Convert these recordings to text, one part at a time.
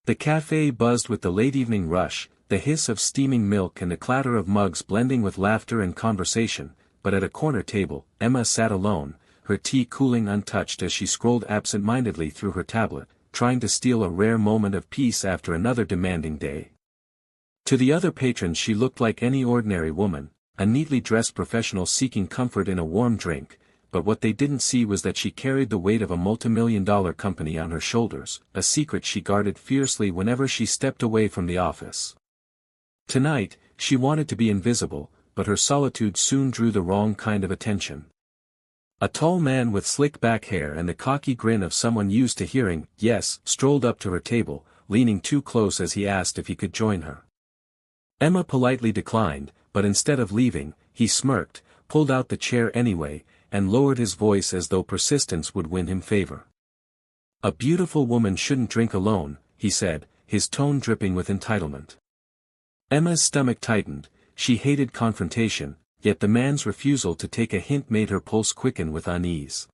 The cafe buzzed with the late evening rush, the hiss of steaming milk and the clatter of mugs blending with laughter and conversation, but at a corner table, Emma sat alone, her tea cooling untouched as she scrolled absent-mindedly through her tablet, trying to steal a rare moment of peace after another demanding day. To the other patrons she looked like any ordinary woman, a neatly dressed professional seeking comfort in a warm drink, but what they didn't see was that she carried the weight of a multimillion-dollar company on her shoulders, a secret she guarded fiercely whenever she stepped away from the office. Tonight, she wanted to be invisible, but her solitude soon drew the wrong kind of attention. A tall man with slick back hair and the cocky grin of someone used to hearing yes strolled up to her table, leaning too close as he asked if he could join her. Emma politely declined, but instead of leaving, he smirked, pulled out the chair anyway, and lowered his voice as though persistence would win him favor. "A beautiful woman shouldn't drink alone," he said, his tone dripping with entitlement. Emma's stomach tightened. She hated confrontation, yet the man's refusal to take a hint made her pulse quicken with unease.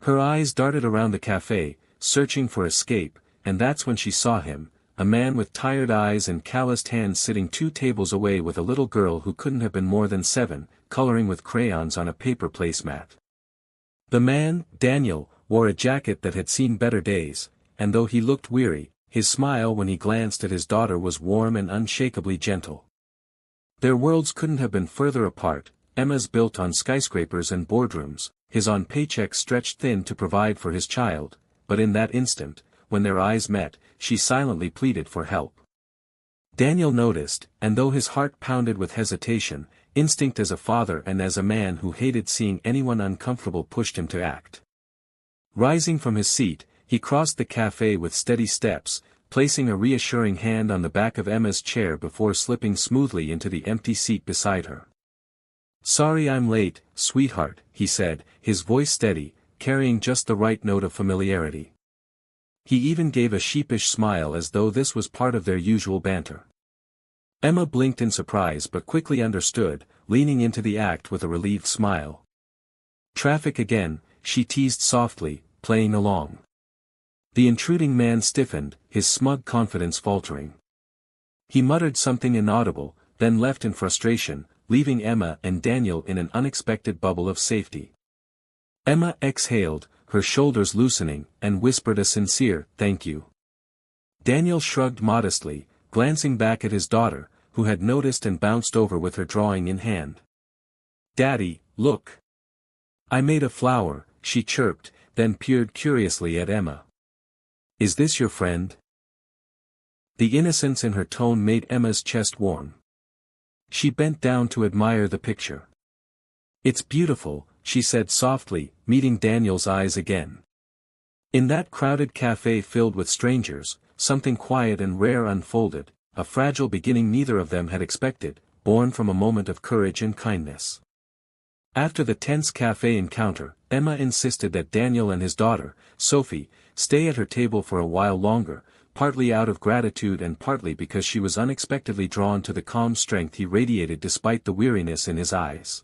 Her eyes darted around the cafe, searching for escape, and that's when she saw him, a man with tired eyes and calloused hands sitting 2 tables away with a little girl who couldn't have been more than 7, coloring with crayons on a paper placemat. The man, Daniel, wore a jacket that had seen better days, and though he looked weary, his smile when he glanced at his daughter was warm and unshakably gentle. Their worlds couldn't have been further apart, Emma's built on skyscrapers and boardrooms, his on paychecks stretched thin to provide for his child, but in that instant, when their eyes met, she silently pleaded for help. Daniel noticed, and though his heart pounded with hesitation, instinct as a father and as a man who hated seeing anyone uncomfortable pushed him to act. Rising from his seat, he crossed the cafe with steady steps, placing a reassuring hand on the back of Emma's chair before slipping smoothly into the empty seat beside her. "Sorry I'm late, sweetheart," he said, his voice steady, carrying just the right note of familiarity. He even gave a sheepish smile as though this was part of their usual banter. Emma blinked in surprise but quickly understood, leaning into the act with a relieved smile. "Traffic again," she teased softly, playing along. The intruding man stiffened, his smug confidence faltering. He muttered something inaudible, then left in frustration, leaving Emma and Daniel in an unexpected bubble of safety. Emma exhaled, her shoulders loosening, and whispered a sincere, "Thank you." Daniel shrugged modestly, glancing back at his daughter, who had noticed and bounced over with her drawing in hand. "Daddy, look. I made a flower," she chirped, then peered curiously at Emma. "Is this your friend?" The innocence in her tone made Emma's chest warm. She bent down to admire the picture. "It's beautiful," she said softly, meeting Daniel's eyes again. In that crowded cafe filled with strangers, something quiet and rare unfolded, a fragile beginning neither of them had expected, born from a moment of courage and kindness. After the tense cafe encounter, Emma insisted that Daniel and his daughter, Sophie, stay at her table for a while longer, partly out of gratitude and partly because she was unexpectedly drawn to the calm strength he radiated despite the weariness in his eyes.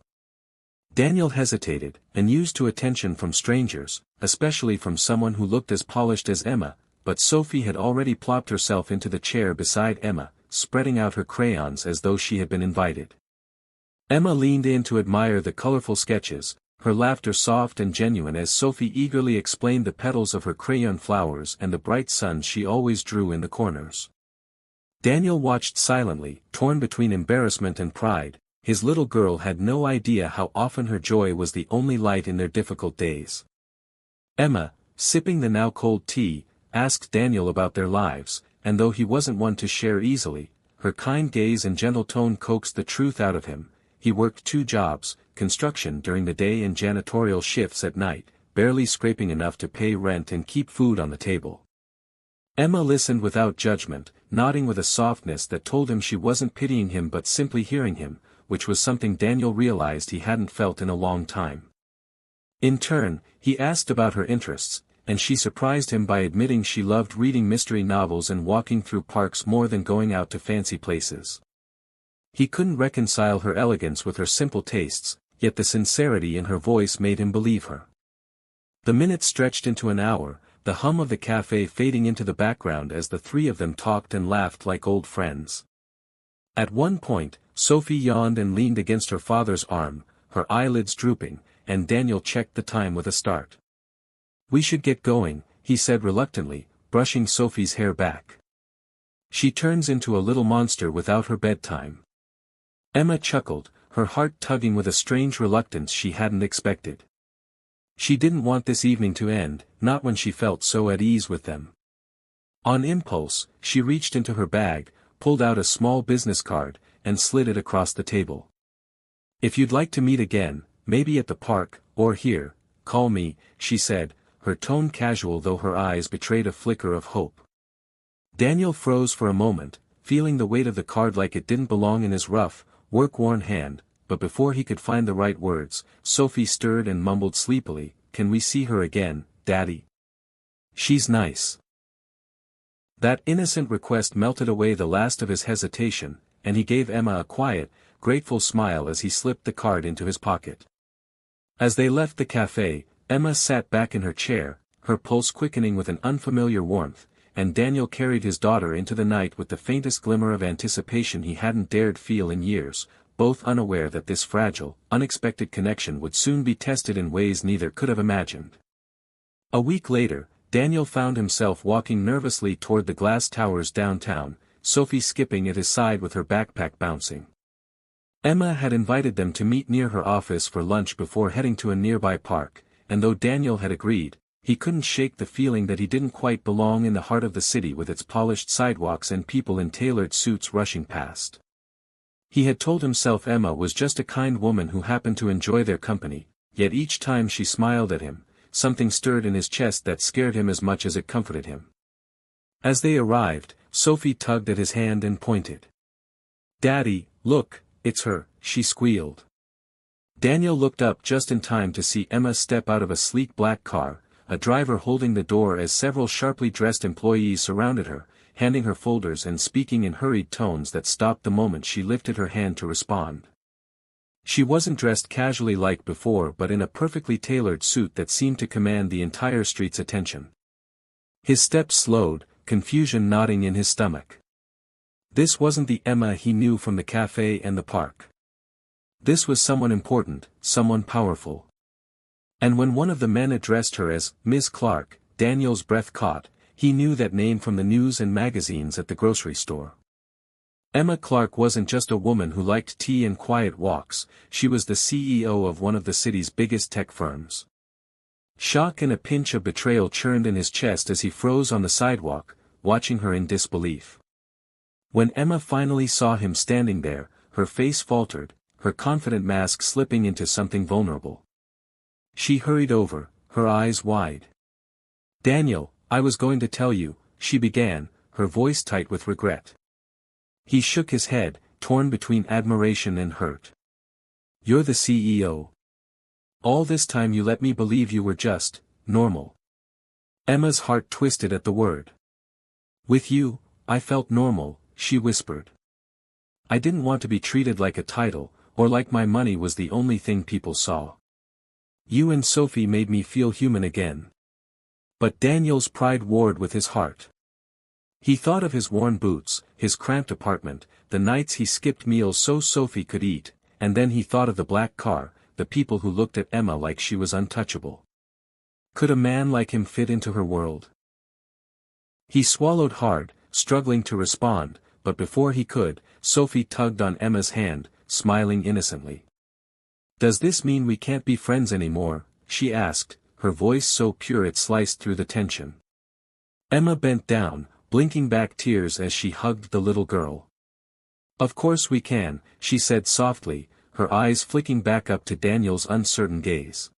Daniel hesitated, unused to attention from strangers, especially from someone who looked as polished as Emma, but Sophie had already plopped herself into the chair beside Emma, spreading out her crayons as though she had been invited. Emma leaned in to admire the colorful sketches, her laughter soft and genuine as Sophie eagerly explained the petals of her crayon flowers and the bright suns she always drew in the corners. Daniel watched silently, torn between embarrassment and pride. His little girl had no idea how often her joy was the only light in their difficult days. Emma, sipping the now cold tea, asked Daniel about their lives, and though he wasn't one to share easily, her kind gaze and gentle tone coaxed the truth out of him. He worked 2 jobs, construction during the day and janitorial shifts at night, barely scraping enough to pay rent and keep food on the table. Emma listened without judgment, nodding with a softness that told him she wasn't pitying him but simply hearing him, which was something Daniel realized he hadn't felt in a long time. In turn, he asked about her interests, and she surprised him by admitting she loved reading mystery novels and walking through parks more than going out to fancy places. He couldn't reconcile her elegance with her simple tastes, yet the sincerity in her voice made him believe her. The minutes stretched into an hour, the hum of the cafe fading into the background as the three of them talked and laughed like old friends. At one point, Sophie yawned and leaned against her father's arm, her eyelids drooping, and Daniel checked the time with a start. "We should get going," he said reluctantly, brushing Sophie's hair back. "She turns into a little monster without her bedtime." Emma chuckled, her heart tugging with a strange reluctance she hadn't expected. She didn't want this evening to end, not when she felt so at ease with them. On impulse, she reached into her bag, pulled out a small business card, and slid it across the table. "If you'd like to meet again, maybe at the park, or here, call me," she said, her tone casual though her eyes betrayed a flicker of hope. Daniel froze for a moment, feeling the weight of the card like it didn't belong in his rough, work-worn hand, but before he could find the right words, Sophie stirred and mumbled sleepily, "Can we see her again, Daddy? She's nice." That innocent request melted away the last of his hesitation, and he gave Emma a quiet, grateful smile as he slipped the card into his pocket. As they left the cafe, Emma sat back in her chair, her pulse quickening with an unfamiliar warmth, and Daniel carried his daughter into the night with the faintest glimmer of anticipation he hadn't dared feel in years, both unaware that this fragile, unexpected connection would soon be tested in ways neither could have imagined. A week later, Daniel found himself walking nervously toward the glass towers downtown, Sophie skipping at his side with her backpack bouncing. Emma had invited them to meet near her office for lunch before heading to a nearby park, and though Daniel had agreed, he couldn't shake the feeling that he didn't quite belong in the heart of the city with its polished sidewalks and people in tailored suits rushing past. He had told himself Emma was just a kind woman who happened to enjoy their company, yet each time she smiled at him, something stirred in his chest that scared him as much as it comforted him. As they arrived, Sophie tugged at his hand and pointed. "Daddy, look, it's her," she squealed. Daniel looked up just in time to see Emma step out of a sleek black car, a driver holding the door as several sharply dressed employees surrounded her, handing her folders and speaking in hurried tones that stopped the moment she lifted her hand to respond. She wasn't dressed casually like before but in a perfectly tailored suit that seemed to command the entire street's attention. His steps slowed, confusion knotting in his stomach. This wasn't the Emma he knew from the cafe and the park. This was someone important, someone powerful. And when one of the men addressed her as Miss Clark, Daniel's breath caught. He knew that name from the news and magazines at the grocery store. Emma Clark wasn't just a woman who liked tea and quiet walks, she was the CEO of one of the city's biggest tech firms. Shock and a pinch of betrayal churned in his chest as he froze on the sidewalk, watching her in disbelief. When Emma finally saw him standing there, her face faltered, her confident mask slipping into something vulnerable. She hurried over, her eyes wide. "Daniel, I was going to tell you," she began, her voice tight with regret. He shook his head, torn between admiration and hurt. "You're the CEO. All this time you let me believe you were just, normal." Emma's heart twisted at the word. "With you, I felt normal," she whispered. "I didn't want to be treated like a title, or like my money was the only thing people saw. You and Sophie made me feel human again." But Daniel's pride warred with his heart. He thought of his worn boots, his cramped apartment, the nights he skipped meals so Sophie could eat, and then he thought of the black car, the people who looked at Emma like she was untouchable. Could a man like him fit into her world? He swallowed hard, struggling to respond, but before he could, Sophie tugged on Emma's hand, smiling innocently. "Does this mean we can't be friends anymore?" she asked, her voice so pure it sliced through the tension. Emma bent down, blinking back tears as she hugged the little girl. "Of course we can," she said softly, her eyes flicking back up to Daniel's uncertain gaze.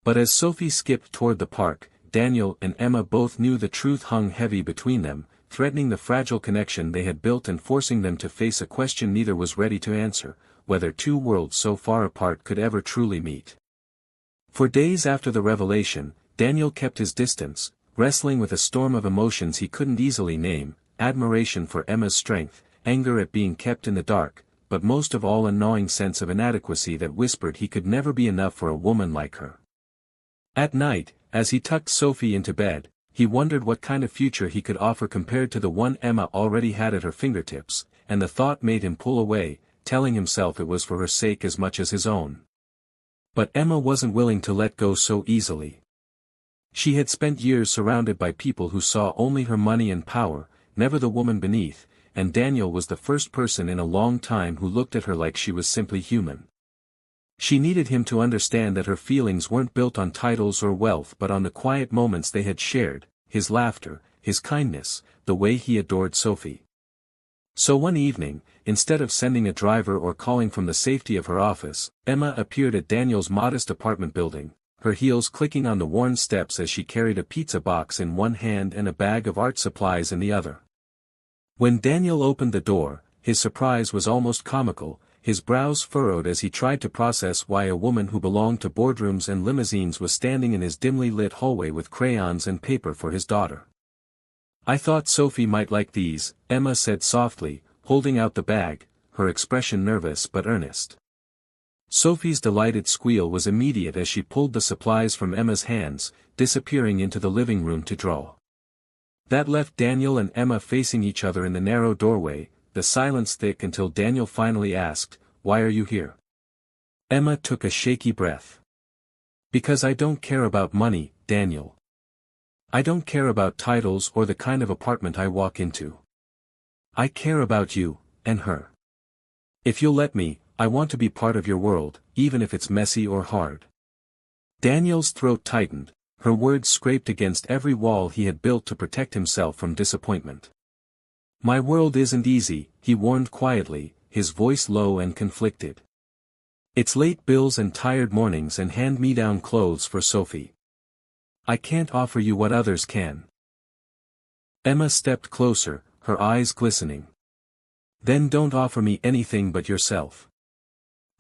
But as Sophie skipped toward the park, Daniel and Emma both knew the truth hung heavy between them, threatening the fragile connection they had built and forcing them to face a question neither was ready to answer, whether two worlds so far apart could ever truly meet. For days after the revelation, Daniel kept his distance, wrestling with a storm of emotions he couldn't easily name, admiration for Emma's strength, anger at being kept in the dark, but most of all a gnawing sense of inadequacy that whispered he could never be enough for a woman like her. At night, as he tucked Sophie into bed, he wondered what kind of future he could offer compared to the one Emma already had at her fingertips, and the thought made him pull away, telling himself it was for her sake as much as his own. But Emma wasn't willing to let go so easily. She had spent years surrounded by people who saw only her money and power, never the woman beneath, and Daniel was the first person in a long time who looked at her like she was simply human. She needed him to understand that her feelings weren't built on titles or wealth but on the quiet moments they had shared, his laughter, his kindness, the way he adored Sophie. So one evening, instead of sending a driver or calling from the safety of her office, Emma appeared at Daniel's modest apartment building, her heels clicking on the worn steps as she carried a pizza box in one hand and a bag of art supplies in the other. When Daniel opened the door, his surprise was almost comical, his brows furrowed as he tried to process why a woman who belonged to boardrooms and limousines was standing in his dimly lit hallway with crayons and paper for his daughter. "I thought Sophie might like these," Emma said softly, holding out the bag, her expression nervous but earnest. Sophie's delighted squeal was immediate as she pulled the supplies from Emma's hands, disappearing into the living room to draw. That left Daniel and Emma facing each other in the narrow doorway, the silence thick until Daniel finally asked, "Why are you here?" Emma took a shaky breath. "Because I don't care about money, Daniel. I don't care about titles or the kind of apartment I walk into. I care about you, and her. If you'll let me, I want to be part of your world, even if it's messy or hard." Daniel's throat tightened, her words scraped against every wall he had built to protect himself from disappointment. "My world isn't easy," he warned quietly, his voice low and conflicted. "It's late bills and tired mornings and hand-me-down clothes for Sophie. I can't offer you what others can." Emma stepped closer, her eyes glistening. "Then don't offer me anything but yourself.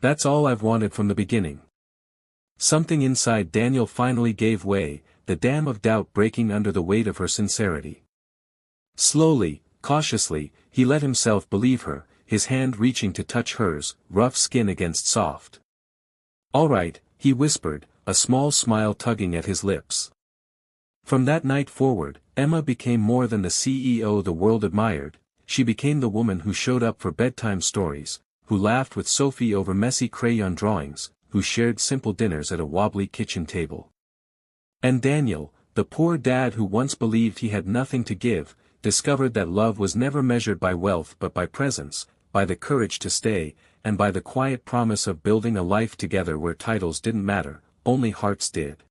That's all I've wanted from the beginning." Something inside Daniel finally gave way, the dam of doubt breaking under the weight of her sincerity. Slowly, cautiously, he let himself believe her, his hand reaching to touch hers, rough skin against soft. "All right," he whispered, a small smile tugging at his lips. From that night forward, Emma became more than the CEO the world admired, she became the woman who showed up for bedtime stories, who laughed with Sophie over messy crayon drawings, who shared simple dinners at a wobbly kitchen table. And Daniel, the poor dad who once believed he had nothing to give, discovered that love was never measured by wealth but by presence, by the courage to stay, and by the quiet promise of building a life together where titles didn't matter, only hearts did.